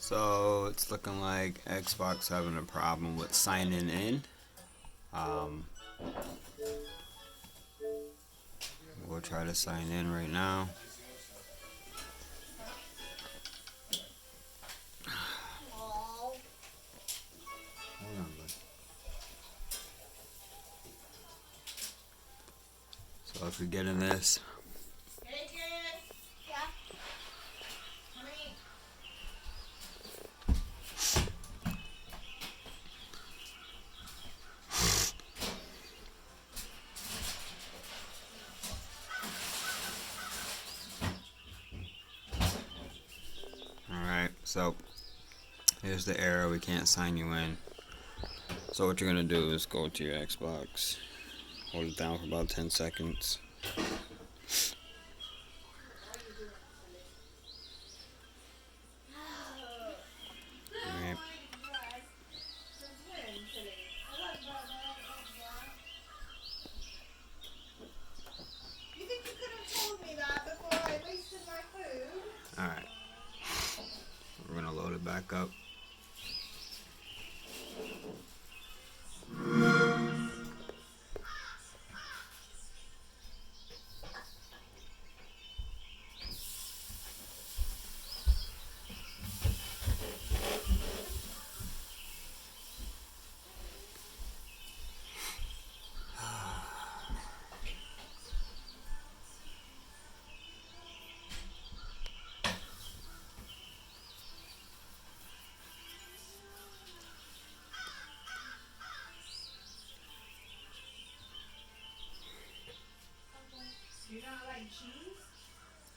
So it's looking like Xbox having a problem with signing in. Um, we'll try to sign in right now. Hold on, bud. So if you're getting this, alright, so here's the error, we can't sign you in. So what you're gonna do is go to your Xbox, hold it down for about 10 seconds. Alright. Alright. We're gonna load it back up.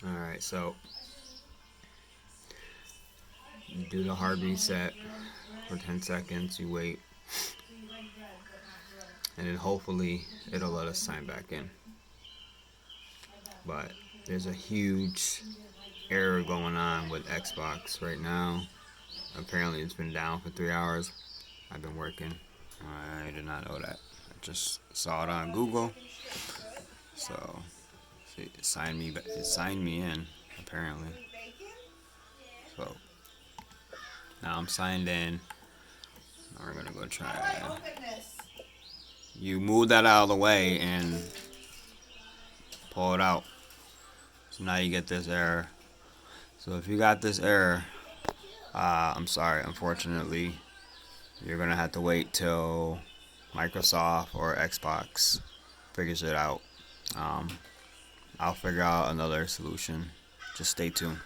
Alright, so you do the hard reset for 10 seconds, you wait, and then hopefully it'll let us sign back in. But there's a huge error going on with Xbox right now. Apparently it's been down for 3 hours. I've been working. I did not know that. I just saw it on Google. So see, it signed me in apparently. So now I'm signed in. Now we're gonna go try it. You move that out of the way and pull it out. So now you get this error. So if you got this error, I'm sorry, unfortunately, you're gonna have to wait till Microsoft or Xbox figures it out. I'll figure out another solution. Just stay tuned.